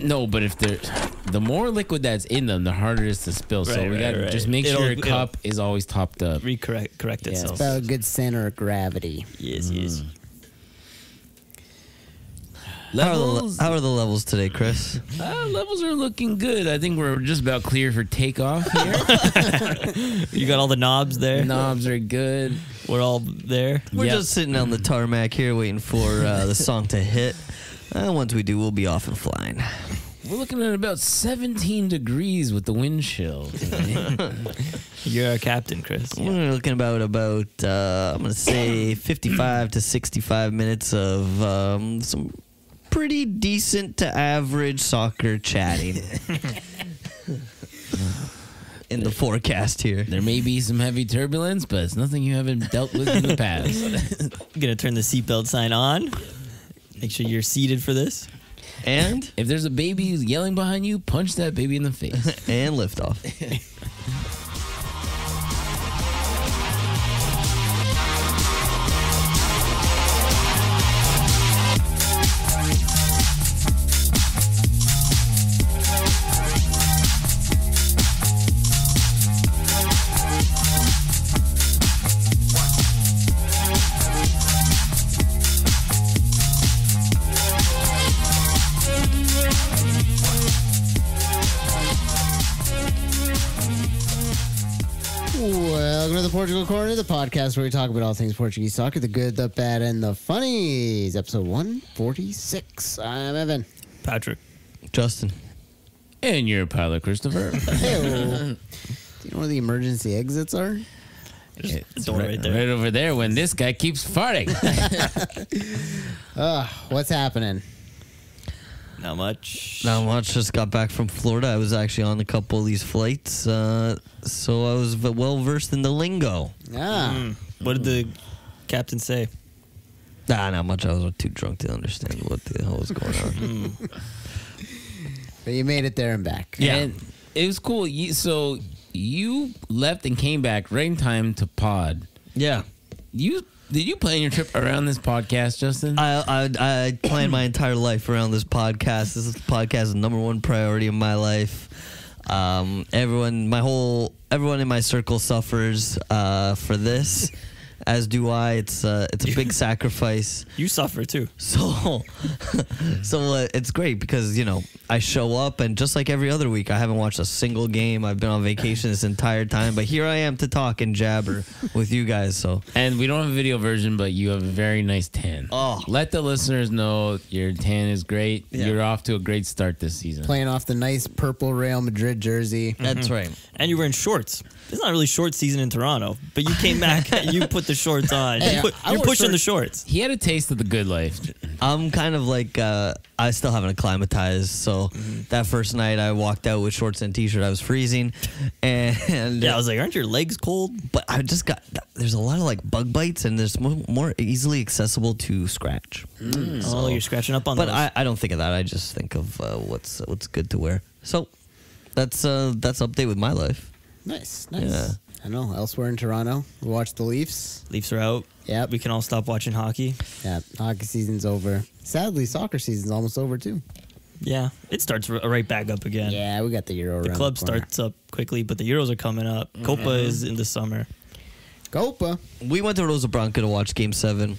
No, but if the more liquid that's in them, the harder it is to spill. So we gotta just make sure your cup is always topped up. Correct itself. It's about a good center of gravity. Yes. How are the levels today, Chris? Levels are looking good. I think we're just about clear for takeoff here. You got all the knobs there? Knobs are good. We're all there? We're just sitting on the tarmac here waiting for the song to hit. Once we do, we'll be off and flying. We're looking at about 17 degrees with the wind chill today. You're our captain, Chris. We're looking about I'm going to say 55 to 65 minutes of some pretty decent to average soccer chatting in the forecast here. There may be some heavy turbulence, but it's nothing you haven't dealt with in the past. I'm going to turn the seatbelt sign on. Make sure you're seated for this. And if there's a baby yelling behind you, punch that baby in the face. And lift off. Welcome to the Portugal Corner, the podcast where we talk about all things Portuguese soccer, the good, the bad, and the funnies. Episode 146. I'm Evan. Patrick. Justin. And your pilot, Christopher. Hey, do you know where the emergency exits are? It's right there. Right over there when this guy keeps farting. What's happening? Not much. Not much. Just got back from Florida. I was actually on a couple of these flights, so I was well versed in the lingo. What did the captain say? Not much. I was too drunk to understand what the hell was going on. But you made it there and back. Yeah. And it was cool. So you left and came back right in time to pod. Yeah. Did you plan your trip around this podcast, Justin? I planned my entire life around this podcast. This podcast is the number one priority in my life. Everyone in my circle suffers for this, as do I. It's a big sacrifice. You suffer too. So it's great because I show up and just like every other week, I haven't watched a single game. I've been on vacation this entire time, but here I am to talk and jabber with you guys. And we don't have a video version, but you have a very nice tan. Oh, let the listeners know your tan is great. Yeah. You're off to a great start this season. Playing off the nice purple Real Madrid jersey. That's right. And you were in shorts. It's not really short season in Toronto, but you came back. You put the shorts on. Hey, you're pushing the shorts. He had a taste of the good life. I'm kind of like I still haven't acclimatized. So that first night I walked out with shorts and t-shirt. I was freezing, and I was like, "Aren't your legs cold?" But I just there's a lot of like bug bites, and there's more easily accessible to scratch. So you're scratching up on. But those. I don't think of that. I just think of what's good to wear. So that's update with my life. Nice. Yeah. I know. Elsewhere in Toronto, we watched the Leafs. Leafs are out. Yep. We can all stop watching hockey. Yeah, hockey season's over. Sadly, soccer season's almost over too. Yeah, it starts right back up again. Yeah, we got the Euro. The around club the corner. starts up quickly, but the Euros are coming up. Copa is in the summer. Copa. We went to Rosa Branca to watch Game 7.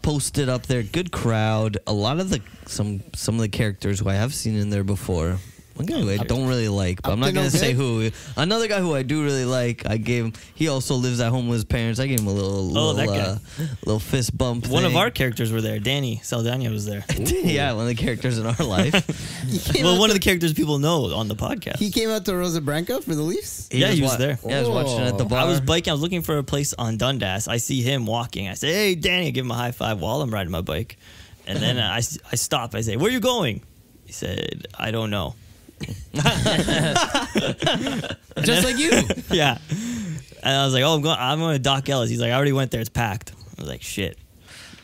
Posted up there, good crowd. A lot of some of the characters who I have seen in there before. One guy who I don't really like, but I'm not going to say who. Another guy who I do really like, I gave him. He also lives at home with his parents. I gave him a little fist bump. One of our characters were there. Danny Saldana was there. Yeah, one of the characters in our life. Well, one of the characters people know on the podcast. He came out to Rosa Branca for the Leafs? He was there. Yeah, I was watching it at the bar. I was biking. I was looking for a place on Dundas. I see him walking. I say, "Hey, Danny," I give him a high five while I'm riding my bike. And then I stop. I say, "Where are you going?" He said, "I don't know." Just like you. Yeah. And I was like, "Oh, I'm going to Doc Ellis." He's like, "I already went there. It's packed." I was like, "Shit."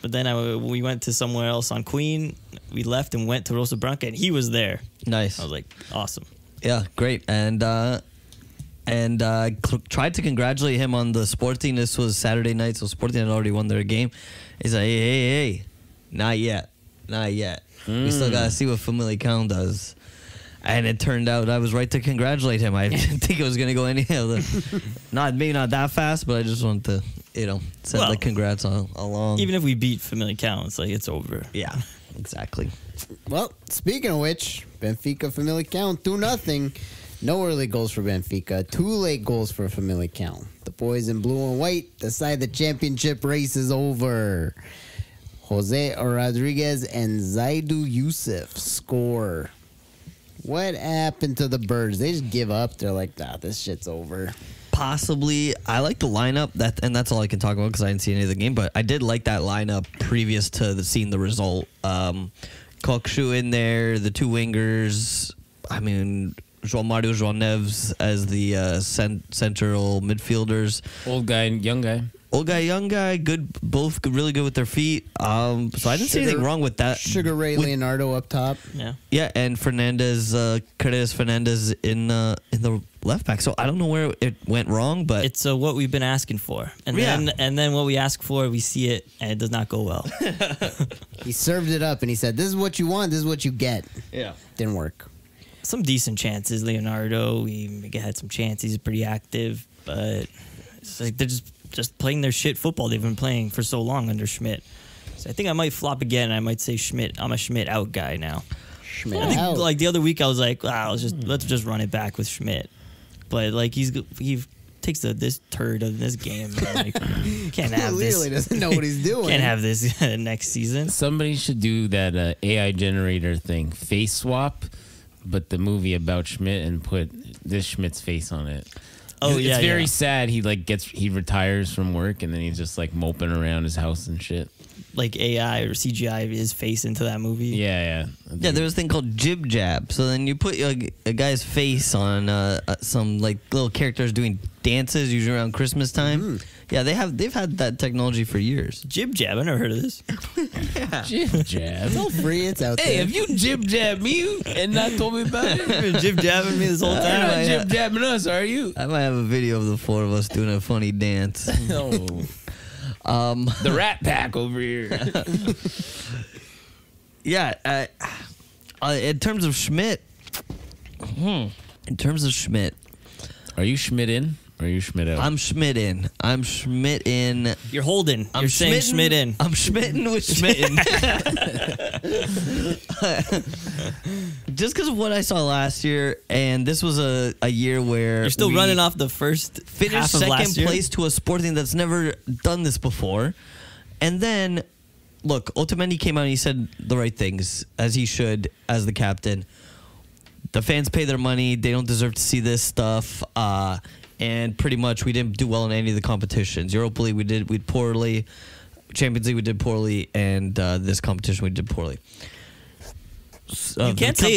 But then we went to somewhere else on Queen. We left and went to Rosa Branca, and he was there. Nice. I was like, awesome. Yeah, great. And tried to congratulate him on the Sporting. This was Saturday night, so Sporting had already won their game. He's like, hey, not yet. We still got to see what Famalicao does. And it turned out I was right to congratulate him. I didn't think it was going to go any other. Maybe not that fast, but I just wanted to, send the congrats along. Even if we beat Famalicao, it's like it's over. Yeah, exactly. Well, speaking of which, Benfica Famalicao 2-0. No early goals for Benfica. 2 late goals for Famalicao. The boys in blue and white decide the championship race is over. Jose Rodriguez and Zaidu Youssef score. What happened to the Birds? They just give up. They're like, this shit's over. Possibly. I like the lineup, and that's all I can talk about because I didn't see any of the game, but I did like that lineup previous to seeing the result. Kokshu in there, the 2 wingers. I mean, João Mario, João Neves as the central midfielders. Old guy and young guy. Old guy, young guy, good, both really good with their feet. So I didn't see anything wrong with that. Sugar Ray Leonardo up top. Yeah, and Fernandez, Carreras Fernandez in the left back. So I don't know where it went wrong, but it's what we've been asking for, and then what we ask for, we see it, and it does not go well. He served it up, and he said, "This is what you want. This is what you get." Yeah, didn't work. Some decent chances, Leonardo. We had some chances. He's pretty active, but it's like they're just playing their shit football they've been playing for so long under Schmidt. So I think I might flop again. I might say Schmidt. I'm a Schmidt out guy now. Schmidt I think out. like the other week I was like, let's just run it back with Schmidt. But like he takes this turd of this game. Like, can't have this. Clearly doesn't know what he's doing. Can't have this next season. Somebody should do that AI generator thing, face swap, but the movie about Schmidt and put this Schmidt's face on it. Oh, it's very sad. He retires from work and then he's just like moping around his house and shit. Like AI or CGI his face into that movie. Yeah. Yeah, there was a thing called Jib Jab. So then you put a guy's face on some like little characters doing dances usually around Christmas time. Yeah, they've had that technology for years. Jib Jab, I never heard of this. Yeah. Jib Jab. It's all free. It's out there. Hey, have you jib jabbed me and not told me about it? You've been jib jabbing me this whole You're time. not jib jabbing us, are you? I might have a video of the 4 of us doing a funny dance. The Rat Pack over here. Yeah, in terms of Schmidt, Are you Schmidt in or are you Schmidt out? I'm Schmidt in. You're holding. You're saying Schmidt in. I'm Schmitten with Schmitten. Just because of what I saw last year, and this was a year where you're still running off the first finished half of second last year. place to a Sporting that's never done this before. And then, look, Otamendi came out and he said the right things, as he should, as the captain. The fans pay their money. They don't deserve to see this stuff. And pretty much we didn't do well in any of the competitions. Europa League, we did poorly. Champions League, we did poorly. And this competition, we did poorly. You can't say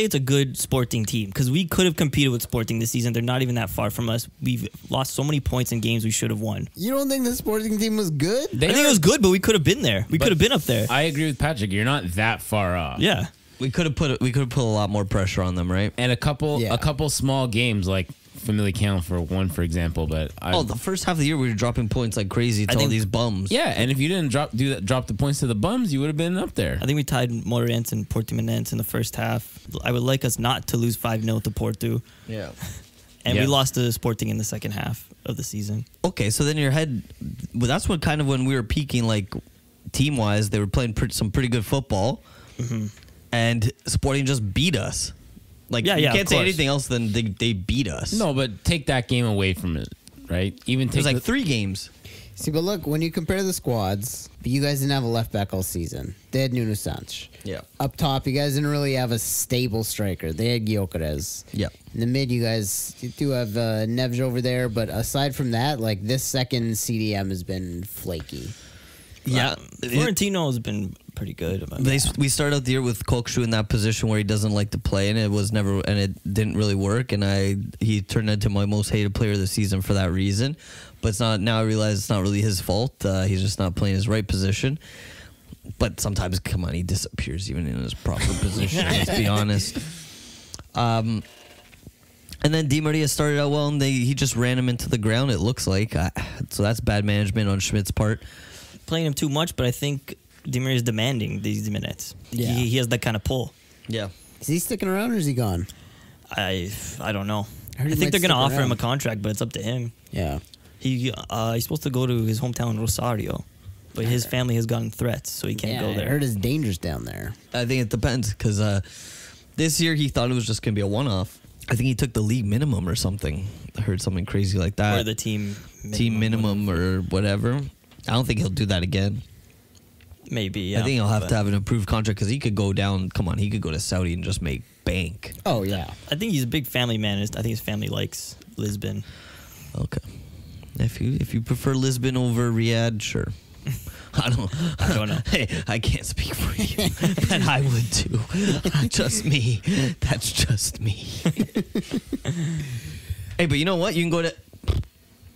it's a good Sporting team because we could have competed with Sporting this season. They're not even that far from us. We've lost so many points in games we should have won. You don't think the Sporting team was good? I think it was good, but we could have been there. We could have been up there. I agree with Patrick. You're not that far off. Yeah, we could have put a lot more pressure on them, right? And a couple small games like Famalicao for example, but the first half of the year we were dropping points like crazy to all these bums. Yeah, and if you didn't drop the points to the bums, you would have been up there. I think we tied Moreirense and Portimonense in the first half. I would like us not to lose 5-0 to Porto. Yeah. And we lost to Sporting in the second half of the season. Okay, so then that's what kind of when we were peaking, like team wise, they were playing some pretty good football, and Sporting just beat us. Like, you can't say anything else than they beat us. No, but take that game away from it, right? Even take it was like 3 games. See, but look, when you compare the squads, but you guys didn't have a left back all season. They had Nuno Santos. Yeah. Up top, you guys didn't really have a stable striker. They had Gyökeres. Yeah. In the mid, you do have Neves over there, but aside from that, like this second CDM has been flaky. Yeah. Florentino has been pretty good. We started out the year with Kokshu in that position where he doesn't like to play, and it didn't really work. And he turned into my most hated player of the season for that reason. But it's not. Now I realize it's not really his fault. He's just not playing his right position. But sometimes, come on, he disappears even in his proper position. Let's be honest. And then Di Maria started out well, and he just ran him into the ground. It looks like so that's bad management on Schmidt's part. Playing him too much, but I think Di Maria's demanding these minutes. Yeah. He has that kind of pull. Yeah. Is he sticking around or is he gone? I don't know. I heard I he think might they're going to stick offer him a around. contract, but it's up to him. Yeah. He's supposed to go to his hometown Rosario, but his family has gotten threats, so he can't go I there. heard it's dangerous down there. I think it depends because this year he thought it was just going to be a one-off. I think he took the league minimum or something. I heard something crazy like that. Or the team minimum or whatever. I don't think he'll do that again. Maybe, yeah. I think he'll have but to have an improved contract because he could go down. Come on, he could go to Saudi and just make bank. Oh, yeah. I think he's a big family man. I think his family likes Lisbon. Okay. If you prefer Lisbon over Riyadh, sure. I don't know. Hey, I can't speak for you, but I would too. Just me. That's just me. Hey, but you know what? You can go to.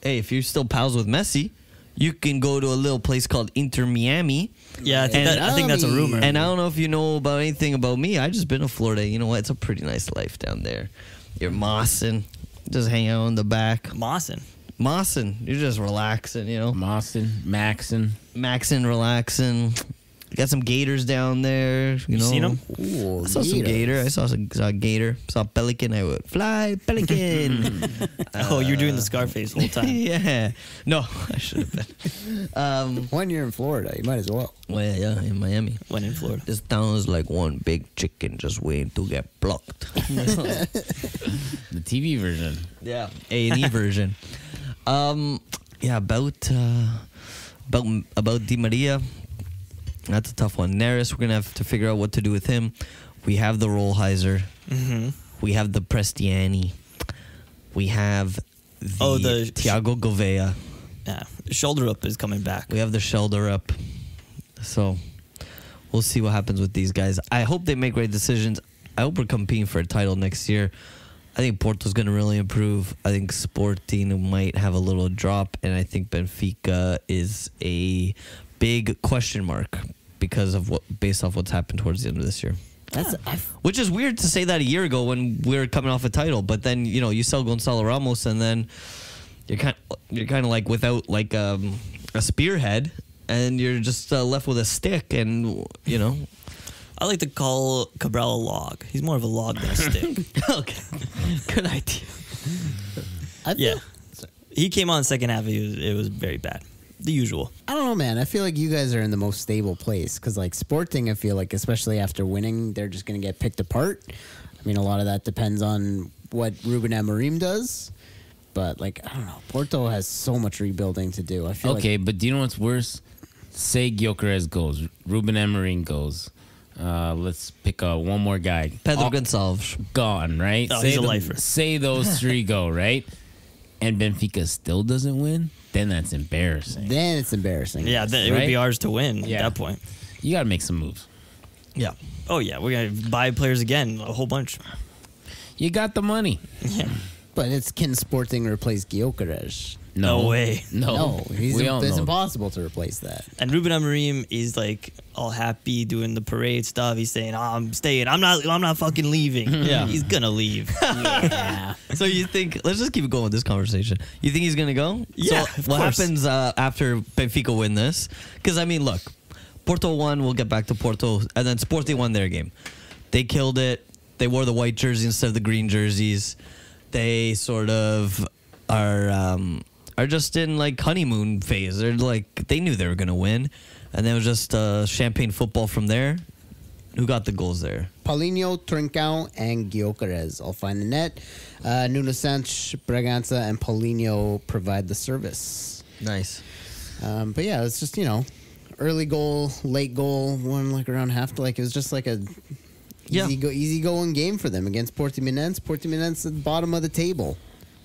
Hey, if you're still pals with Messi, you can go to a little place called Inter Miami. Yeah, I think that's a rumor. And I don't know if you know about anything about me. I just been to Florida. You know what? It's a pretty nice life down there. You're mossing, just hang out in the back. Mawson. Mossing, you're just relaxing, you know. Maxing, relaxing. Got some gators down there, you know. Seen them? Ooh, I saw some gator. I saw a gator. Saw a pelican. I would fly pelican. Oh, you're doing the Scarface the whole time. Yeah. No, I should have been. When you're in Florida, you might as well. Well, yeah, in Miami. When in Florida. This town is like one big chicken just waiting to get plucked. the TV version. Yeah, A&E version. Yeah, about Di Maria. That's a tough one. Neres, we're gonna have to figure out what to do with him. We have the Rollheiser. Mm-hmm. We have the Prestiani. We have the Thiago Gouveia. Yeah, shoulder up is coming back. We have the shoulder up. So we'll see what happens with these guys. I hope they make great decisions. I hope we're competing for a title next year. I think Porto's going to really improve. I think Sporting might have a little drop, and I think Benfica is a big question mark based off what's happened towards the end of this year. Which is weird to say that a year ago when we were coming off a title, but then you sell Gonzalo Ramos, and then you're kind of like without like a spearhead, and you're just left with a stick, and I like to call Cabral a log. He's more of a log than a stick. Okay, good idea. Yeah, he came on second half. It was very bad. The usual. I don't know, man. I feel like you guys are in the most stable place because, like, Sporting, I feel like, especially after winning, they're just going to get picked apart. I mean, a lot of that depends on what Ruben Amorim does. But, like, I don't know. Porto has so much rebuilding to do. I feel but do you know what's worse? Say Gyökeres goes. Ruben Amorim goes. Let's pick one more guy. Pedro Gonçalves. Gone, right? Oh, he's a lifer. Say those three go, right? And Benfica still doesn't win? Then that's embarrassing. Then it's embarrassing. Yeah, then it would be ours to win at that point. You got to make some moves. Yeah. Oh, yeah. We're going to buy players again, a whole bunch. You got the money. Yeah. But can Sporting replace Gyökeres? No way. No. It's impossible to replace that. And Ruben Amorim is like all happy doing the parade stuff. He's saying, I'm staying. I'm not fucking leaving. Yeah. He's going to leave. Yeah. So you think, let's just keep going with this conversation. You think he's going to go? Yeah, So of what course. happens after Benfica win this? Because, I mean, look, Porto won. We'll get back to Porto. And then Sporting won their game. They killed it. They wore the white jersey instead of the green jerseys. They sort of are just in like honeymoon phase. They're like, they knew they were going to win. And then it was just champagne football from there. Who got the goals there? Paulinho, Trincão, and Gyökeres all find the net. Nuno Santos, Bragança, and Paulinho provide the service. Nice. But yeah, it's just, early goal, late goal, one like around half. Like it was just like a easy going game for them against Portimonense. Portimonense at the bottom of the table,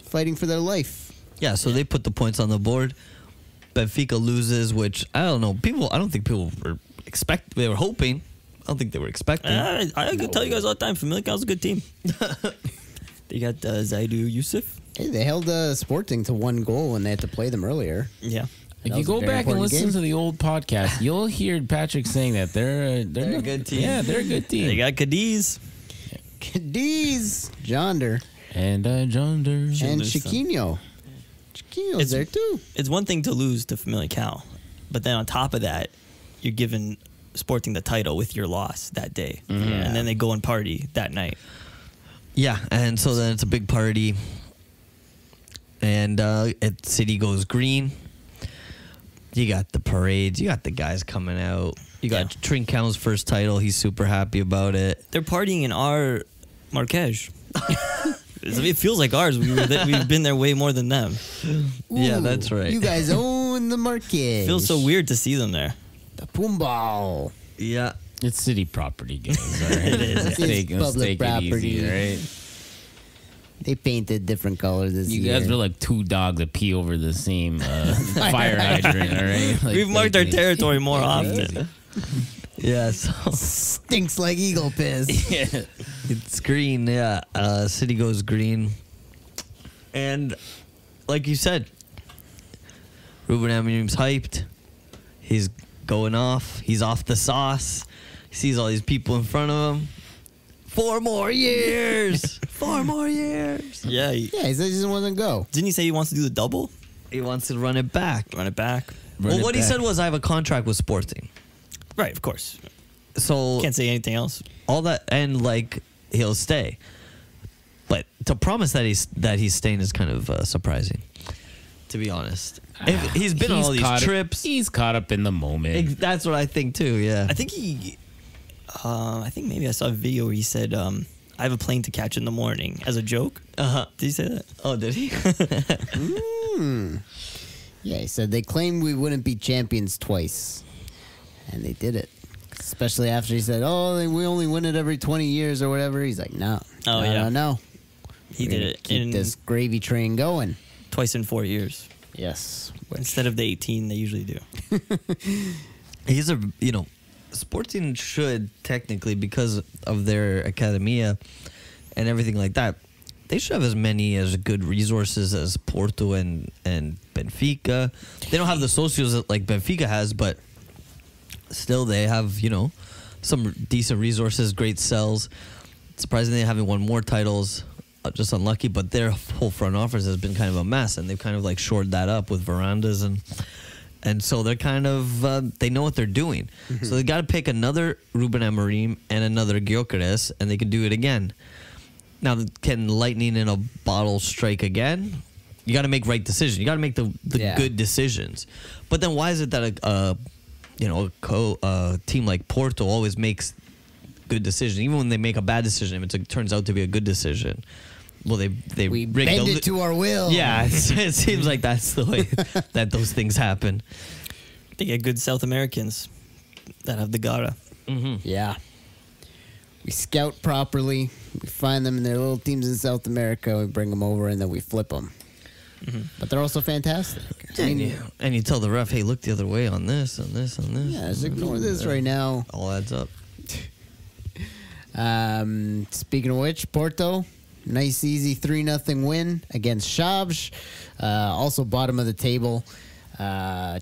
fighting for their life. Yeah, so they put the points on the board. Benfica loses, which I don't know. I don't think people were they were hoping. I don't think they were expecting. I can tell you guys all the time, Famalicao is a good team. They got Zaidu Youssef. Hey, they held Sporting to 1 goal when they had to play them earlier. Yeah. If you go back and listen to the old podcast, you'll hear Patrick saying that they're a good team. Yeah, they're a good team. They got Cadiz. Cadiz, Jonder, and Jonder. and lose some. Chiquinho. Chiquinho's It's- there too. It's one thing to lose to Famalicao, but then on top of that, you're giving Sporting the title with your loss that day, and then they go and party that night. Yeah, and so then it's a big party, and City goes green. You got the parades, you got the guys coming out. You got Trincão's first title. He's super happy about it. They're partying in our Marquês. It feels like ours. We've been there way more than them. Yeah, that's right. You guys own the Marquês. It feels so weird to see them there. The Pumbao. Yeah. It's city property, guys. All right? It is. Let's It's take public it easy, property. right? They painted different colors this You year. guys are like two dogs that pee over the same fire hydrant, all right? Like, We've marked our take it- territory more take it often. easy. Yeah, so Stinks like eagle piss. it's green. Yeah, City goes green. And like you said, Ruben Amorim's hyped. He's going off. He's off the sauce. He sees all these people in front of him. 4 more years. 4 more years. Yeah. Yeah, he said he just wasn't go. Didn't he say he wants to do the double? He wants to run it back. Run it back. Run it What he back. said was, I have a contract with Sporting. Right, of course. So Can't say anything else. all that, and like he'll stay. But to promise that he's staying is kind of surprising, to be honest. If he's been on all these trips. He's caught up in the moment. That's what I think too. Yeah. I think maybe I saw a video where he said, I have a plane to catch in the morning as a joke. Uh-huh. Did he say that? Oh, did he? Yeah, he said they claimed we wouldn't be champions twice. And they did it. Especially after he said, we only win it every 20 years or whatever. He's like, no. Oh, no, yeah. No. He We're did gonna it Keep in this gravy train going. twice in 4 years. Yes. Instead of the 18 they usually do. He's Sporting should technically, because of their academia and everything like that, they should have as many as good resources as Porto and Benfica. They don't have the socios that like Benfica has, but still they have, some decent resources, great cells. Surprisingly, they haven't won more titles, just unlucky, but their whole front office has been kind of a mess, and they've kind of like shored that up with verandas, and so they're kind of, they know what they're doing. So they got to pick another Ruben Amorim and another Gyökeres, and they can do it again. Now, can lightning in a bottle strike again? You got to make right decisions. You got to make the good decisions. But then why is it that a team like Porto always makes good decisions, even when they make a bad decision, if it turns out to be a good decision? Well, we bend it to our will. Yeah, it seems like that's the way that those things happen. They get good South Americans that have the gara. Yeah. We scout properly. We find them in their little teams in South America. We bring them over, and then we flip them. But they're also fantastic. And you tell the ref, hey, look the other way on this, on this, on this. Yeah, just ignore this right now. All adds up. Speaking of which, Porto, nice easy 3-0 win against Chaves. Also bottom of the table.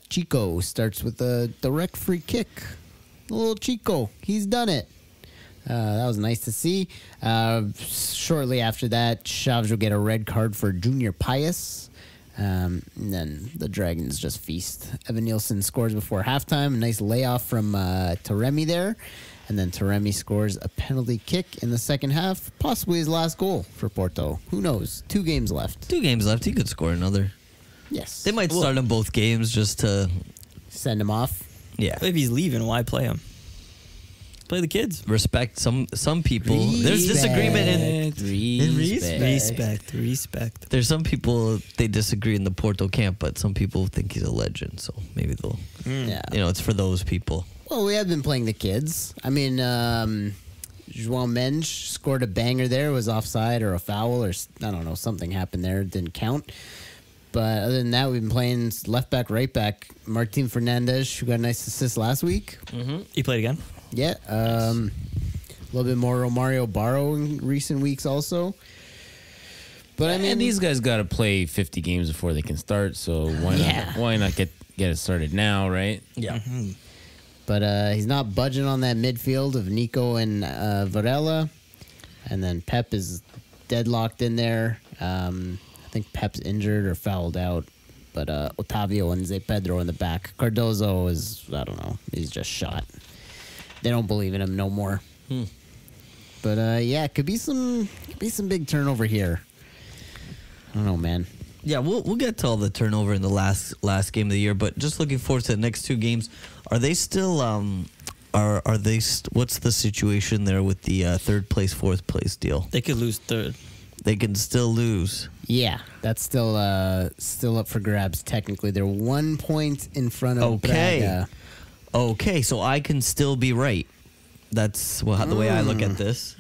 Chico starts with a direct free kick. Little Chico, he's done it. That was nice to see. Shortly after that, Chaves will get a red card for Junior Pius. And then the Dragons just feast. Evan Nielsen scores before halftime. A nice layoff from Taremi there. And then Taremi scores a penalty kick in the second half. Possibly his last goal for Porto. Who knows? 2 games left. 2 games left. He could score another. Yes. They might start in both games just to... Send him off. Yeah. If he's leaving, why play him? Play the kids. Respect some people. There's disagreement in... Respect. There's some people, they disagree in the Porto camp, but some people think he's a legend, so maybe they'll... Yeah. it's for those people. Well, we have been playing the kids. I mean, João Mendes scored a banger there. It was offside or a foul or, I don't know, something happened there. It didn't count. But other than that, we've been playing left back, right back. Martin Fernandes, who got a nice assist last week. He played again? Yeah. A little bit more Romario Barro in recent weeks also. But I mean, and these guys got to play 50 games before they can start, so why not get it started now, right? Yeah. But he's not budging on that midfield of Nico and Varela. And then Pep is deadlocked in there. I think Pep's injured or fouled out. But Otavio and Zé Pedro in the back. Cardozo is, I don't know, he's just shot. They don't believe in him no more. But yeah, it could be some big turnover here. I don't know, man. Yeah, we'll get to all the turnover in the last game of the year, but just looking forward to the next two games. Are they still what's the situation there with the third place, fourth place deal? They could lose third. They can still lose. Yeah, that's still up for grabs. Technically, they're 1 point in front of Braga. Okay, so I can still be right. That's the way I look at this.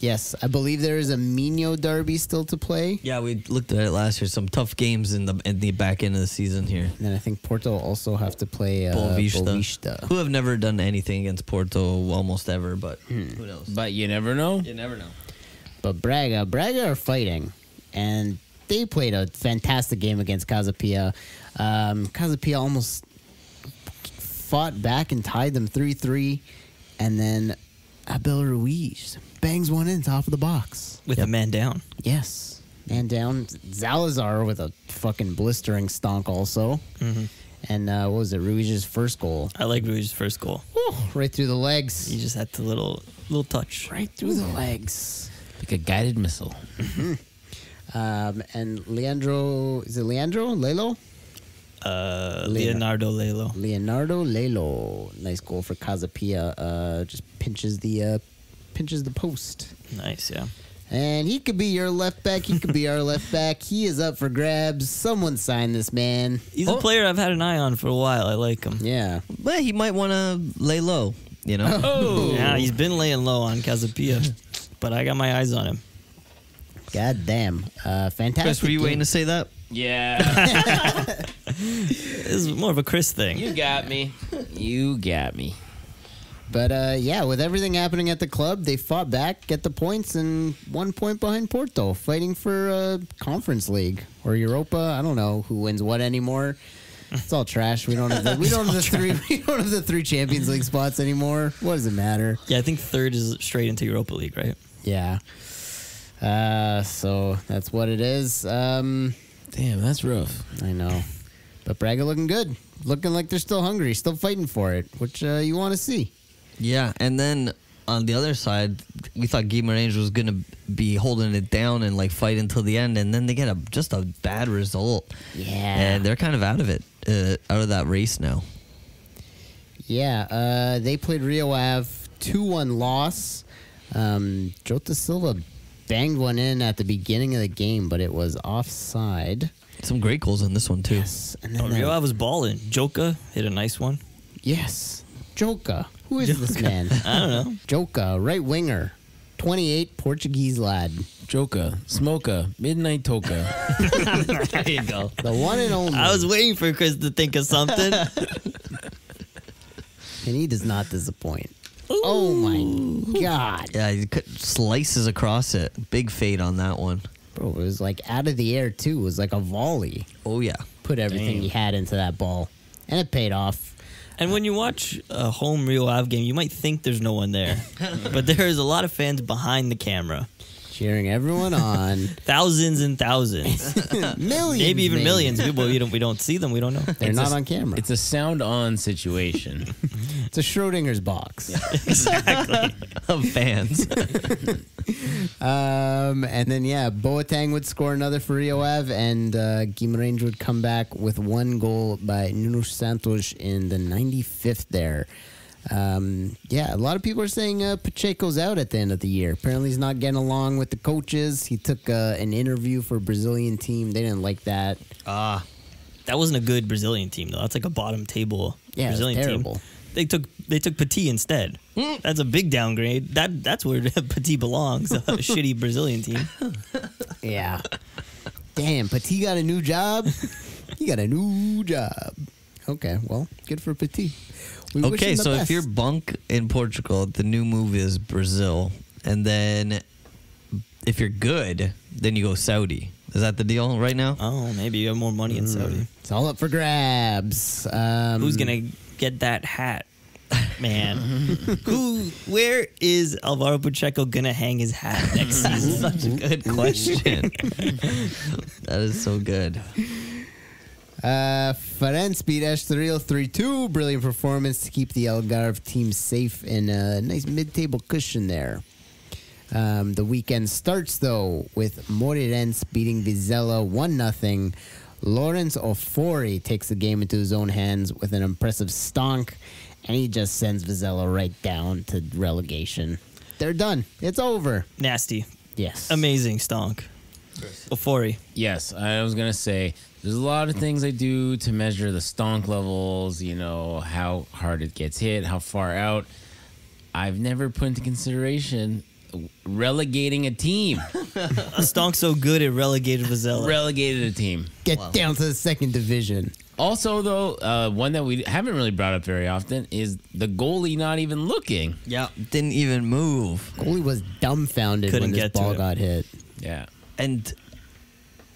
Yes, I believe there is a Minho derby still to play. Yeah, we looked at it last year. Some tough games in the back end of the season here. And then I think Porto also have to play Boavista, who have never done anything against Porto almost ever, but who knows? But you never know. You never know. But Braga are fighting, and they played a fantastic game against Casa Pia. Casa Pia almost fought back and tied them 3-3, and then Abel Ruiz bangs one in top of the box. With a man down. Yes. Man down. Zalazar with a fucking blistering stonk also. And what was it? Ruiz's first goal. I like Ruiz's first goal. Woo, right through the legs. He just had the little touch. Right through the legs. Like a guided missile. And Leandro, is it Leandro Lelo? Leonardo Lelo. Leonardo Lelo. Nice goal for Casa Pia. Just pinches the post. Nice, yeah. And he could be your left back. He could be our left back. He is up for grabs. Someone sign this man. He's a player I've had an eye on for a while. I like him. Yeah. But he might want to lay low, you know? Yeah, he's been laying low on Casapia, but I got my eyes on him. God damn. Fantastic. Chris, were you game. waiting to say that? Yeah. This is more of a Chris thing. You got me. You got me. But yeah, with everything happening at the club, they fought back, get the points, and 1 point behind Porto, fighting for Conference League or Europa. I don't know who wins what anymore. It's all trash. We don't have the three Champions League spots anymore. What does it matter? Yeah, I think third is straight into Europa League, right? Yeah. So that's what it is. Damn, that's rough. I know. But Braga looking good. Looking like they're still hungry, still fighting for it, which you want to see. Yeah, and then on the other side, we thought Guimaraes was going to be holding it down and like fight until the end, and then they get just a bad result. Yeah. And they're kind of out of it, out of that race now. Yeah, they played Rio Ave, 2-1 loss. Jota Silva banged one in at the beginning of the game, but it was offside. Some great goals in this one, too. Yes. And then Rio Ave was balling. Joka hit a nice one. Yes. Joka. Who is this man? I don't know. Joka, right winger. 28, Portuguese lad. Joka, Smoka, Midnight Toka. There you go. The one and only. I was waiting for Chris to think of something. And he does not disappoint. Oh my God. Yeah, he slices across it. Big fade on that one. Bro, it was like out of the air too. It was like a volley. Oh, yeah. Put everything he had into that ball. And it paid off. And when you watch a home Rio Ave game, you might think there's no one there. But there's a lot of fans behind the camera. Cheering everyone on. Thousands and thousands. Millions. Maybe even millions. People, we don't see them. We don't know. They're not on camera. It's a sound on situation. It's a Schrodinger's box. Exactly. Of fans. And then, yeah, Boateng would score another for Rio Ave, and Guimaraes would come back with one goal by Nuno Santos in the 95th there. Yeah, a lot of people are saying Pacheco's out at the end of the year. Apparently he's not getting along with the coaches. He took an interview for a Brazilian team. They didn't like that. That wasn't a good Brazilian team, though. That's like a bottom table Brazilian terrible. team. They took Petit instead. That's a big downgrade. That's where Petit belongs. A shitty Brazilian team. Yeah. Damn, Petit got a new job. He got a new job. Okay, well, good for Petit. Okay, so if you're bunk in Portugal, the new move is Brazil. And then if you're good, then you go Saudi. Is that the deal right now? Oh, maybe you have more money in Saudi. It's all up for grabs. Who's going to get that hat, man? Where is Alvaro Pacheco going to hang his hat next season? Such a good question. That is so good. Ferenc beat Estoril 3-2. Brilliant performance to keep the Algarve team safe in a nice mid-table cushion there. The weekend starts, though, with Moreirense beating Vizela 1-0. Lawrence Ofori takes the game into his own hands with an impressive stonk, and he just sends Vizela right down to relegation. They're done. It's over. Nasty. Yes. Amazing stonk. Ofori. Yes, I was going to say, there's a lot of things I do to measure the stonk levels, you know, how hard it gets hit, how far out. I've never put into consideration relegating a team. A stonk so good it relegated Vizela. Relegated a team. Get down to the second division. Also, though, one that we haven't really brought up very often is the goalie not even looking. Yeah, didn't even move. Goalie was dumbfounded Couldn't when this get to ball it. got hit. Yeah. And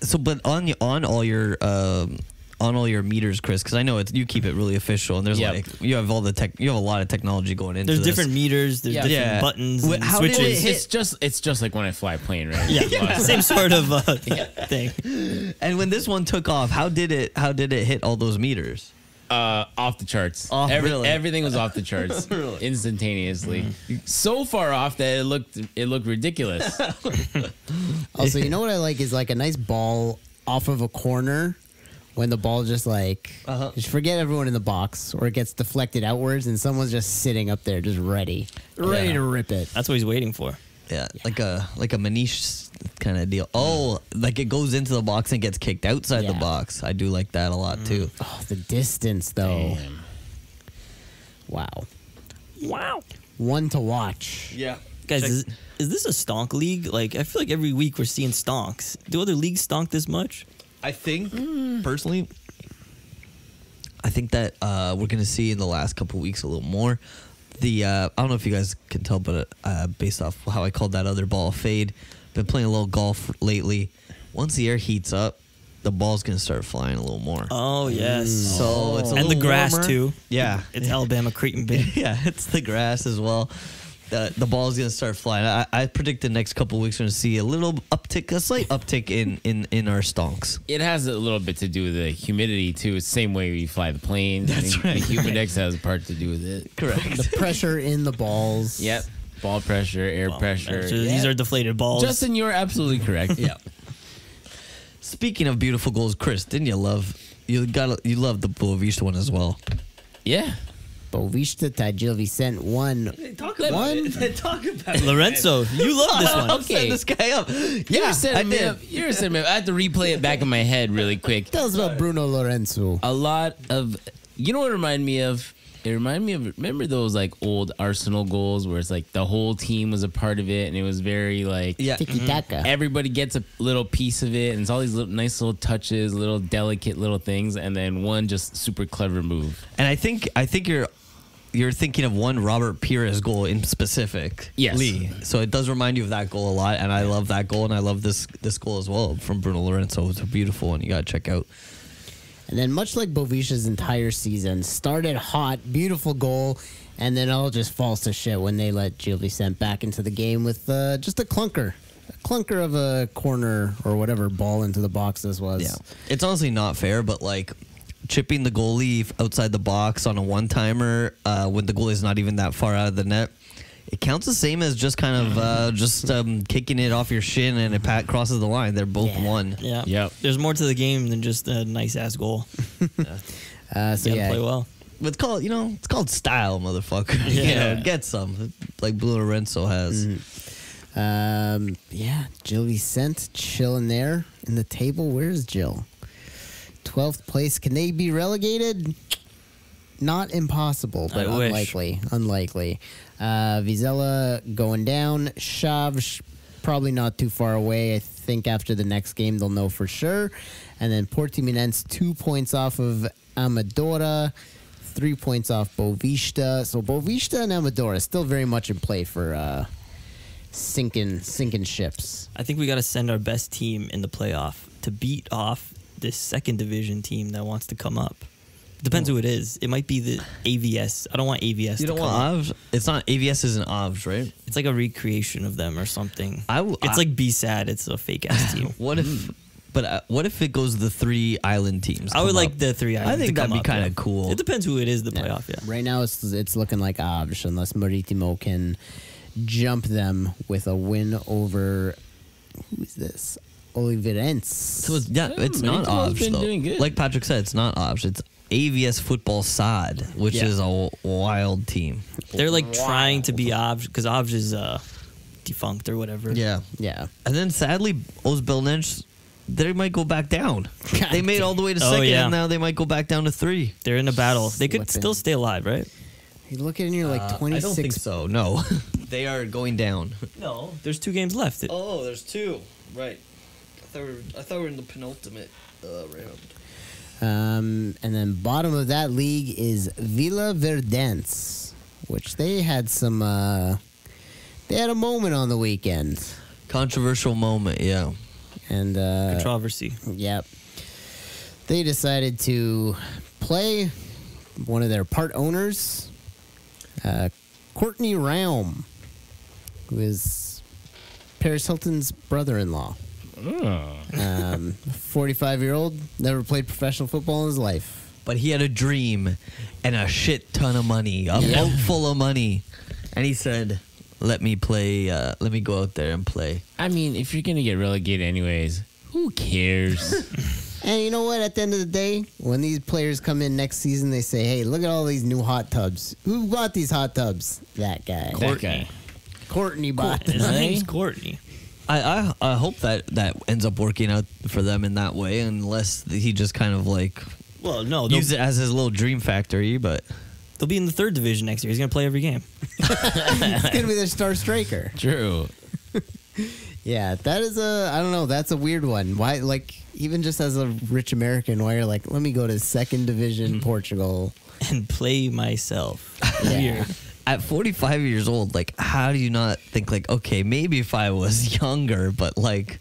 so, but on all your meters, Chris, because I know you keep it really official, and there's Yep. like you have a lot of technology going into There's this. different meters, there's different Yeah. buttons and How did it switches. hit? It's just like when I fly a plane, right? Yeah, same sort of thing. And when this one took off, how did it hit all those meters? Off the charts. Off, really? Everything was off the charts instantaneously. So far off that it looked ridiculous. Also, you know what I like is like a nice ball off of a corner when the ball just like, just forget everyone in the box, or it gets deflected outwards and someone's just sitting up there just ready to rip it. That's what he's waiting for. Yeah, like a Manish kind of deal. Oh, like it goes into the box and gets kicked outside the Yeah. box. I do like that a lot too. Oh, the distance though. Damn. Wow. One to watch. Yeah. Guys, is this a stonk league? Like, I feel like every week we're seeing stonks. Do other leagues stonk this much? I think personally, I think that we're gonna see in the last couple weeks a little more. I don't know if you guys can tell, but based off how I called that other ball a fade, been playing a little golf lately. Once the air heats up, the ball's gonna start flying a little more. Oh, yes. So it's a And the little grass, warmer. too. Yeah, It's Alabama Cretan Bay. yeah, it's the grass as well. The ball's gonna start flying. I predict the next couple weeks we're gonna see a slight uptick in our stonks. It has a little bit to do with the humidity too. It's the same way you fly the plane. That's right. The humidex has a part to do with it. Correct. The pressure in the balls. Yep. Ball pressure, air pressure. So these are deflated balls. Justin, you're absolutely correct. Yeah. Speaking of beautiful goals, Chris, didn't you love the Boavista one as well? Yeah. Bovista Tagil Vicente won. Talk about it. Talk about it. Lorenzo, you love this one. Okay. Set this guy up. You're setting me up. You're setting me up. I have to replay it back in my head really quick. Tell us about Bruno Lorenzo. A lot of, you know what it reminded me of? It reminded me of, remember those like old Arsenal goals where it's like the whole team was a part of it and it was very like, Yeah. Tiki taka. everybody gets a little piece of it and it's all these nice little touches, little delicate little things, and then one just super clever move. And I think you're thinking of one Robert Pires goal in specific. Yes. Lee. So it does remind you of that goal a lot, and I love that goal, and I love this goal as well from Bruno Lorenzo. It's a beautiful one. You gotta check out. And then, much like Bovista's entire season, started hot, beautiful goal, and then all just falls to shit when they let Gil Vicente back into the game with just a clunker of a corner or whatever ball into the box this was. Yeah, it's honestly not fair, but like chipping the goalie outside the box on a one-timer when the goalie's not even that far out of the net, it counts the same as just kind of kicking it off your shin and it crosses the line. They're both one. Yeah. Yep. There's more to the game than just a nice ass goal. So Gotta yeah, play well. It's called style, motherfucker. Yeah. Get some like Blue Lorenzo has. Gil Vicente chilling there in the table. Where's Jill? 12th place. Can they be relegated? Not impossible, but I wish. unlikely. Vizela going down. Chaves probably not too far away. I think after the next game they'll know for sure. And then Portimonense 2 points off of Amadora, 3 points off Bovista. So Bovista and Amadora still very much in play for sinking ships. I think we got to send our best team in the playoff to beat off this second division team that wants to come up. Depends who it is. It might be the AVS. I don't want AVS. You don't want Avs? It's not AVS isn't Avs, right? It's like a recreation of them or something. It's like B-SAD. It's a fake ass team. What if But what if it goes the 3 island teams? I would come like up? the 3 islands. I think to that'd come be up, kind of yeah. cool. It depends who it is, the playoff, yeah. Right now, it's looking like Aves, unless Maritimo can jump them with a win over. Who is this? Oliveirense. So it's not Maritimo's Obs been though. doing good. Like Patrick said, it's not Obs. It's AVS Football SAD, which Yeah. is a wild team. They're like trying to be Obs because Obs is defunct or whatever. Yeah. And then sadly, Osbelnench, they might go back down. God They made all the way to Oh, second, yeah. and now they might go back down to 3. They're in a battle. They could Slipping. still stay alive, right? You look at it and you're like 26. I don't think so. No, they are going down. No. There's 2 games left. Oh, there's 2. Right. I thought we were in the penultimate round. And then bottom of that league is Villa Verdense, which they had some. They had a moment on the weekend, Controversial moment, yeah. and Controversy. yep, they decided to play one of their part owners, Courtney Raum, who is Paris Hilton's brother-in-law. 45-year-old, never played professional football in his life. But he had a dream and a shit ton of money, a boat full of money. And he said, let me play, let me go out there and play. I mean, if you're gonna get relegated anyways, who cares? And you know what? At the end of the day, when these players come in next season, they say, hey, look at all these new hot tubs. Who bought these hot tubs? That guy. That guy. Courtney bought His them. name's Courtney. I hope that ends up working out for them in that way, unless he just kind of like Well, no. They'll, use it as his little dream factory. But they'll be in the 3rd division next year. He's going to play every game. It's going to be their star striker. True. Yeah, that is I don't know, that's a weird one. Why, like, even just as a rich American, why you're like, let me go to 2nd division Portugal. And play myself. Yeah. Weird. at 45 years old, like, how do you not think, like, okay, maybe if I was younger, but, like,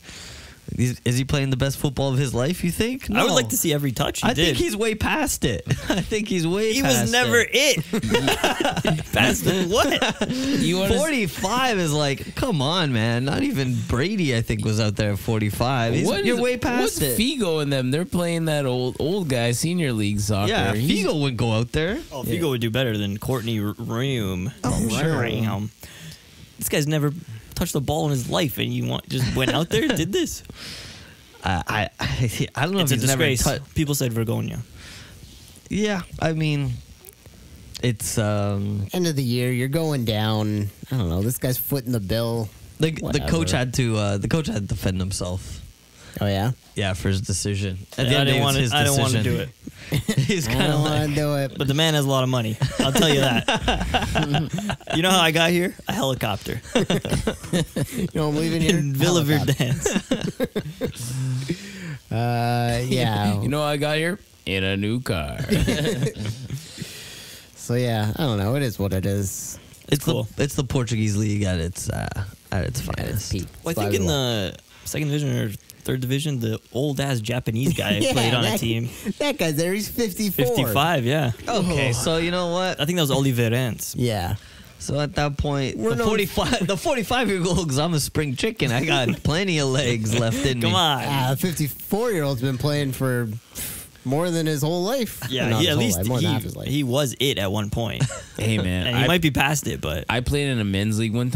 is he playing the best football of his life, you think? I would No. like to see every touch he I did. think he's way past it. I think he's way He past was never it. Past what? You want 45 is like, come on, man. Not even Brady, I think, was out there at 45. You're way past what's it. Figo and them? They're playing that old guy senior league soccer. Yeah, He's- Figo wouldn't go out there. Oh, Figo would do better than Courtney Room. Oh, sure. Ram. This guy's never touched the ball in his life, and just went out there, did this. I don't know It's if a he's never disgrace. People said Vergonia. Yeah, I mean, it's End of the year, you're going down. I don't know. This guy's footing the bill. the Whatever. coach had to defend himself. Oh yeah, Yeah, for his decision. At I the end of the didn't day, want it's to. his I don't want to decision. do it. He's I kind of don't like, want to do it. But the man has a lot of money. I'll tell you that. You know how I got here? A helicopter You know, I'm leaving here. in Villa Helicopter. Verdense. Yeah. You know how I got here? In a new car. So yeah, I don't know. It is what it is. it's cool. the Portuguese league at its At its finest. peak. Well, I think in the 2nd division or 3rd division, the old ass Japanese guy Yeah, played on a that- team. That guy's there. He's 54. 55, yeah. Okay, so you know what? I think that was Oliveirense. Yeah. So at that point, We're the no- 45-year-old, I'm a spring chicken. I got plenty of legs left in me. Come on. A 54-year-old's been playing for more than his whole life. Yeah, Not he, his at whole least life, more than half his life. he was it at one point. Hey man, And he might be past it, but I played in a men's league one time.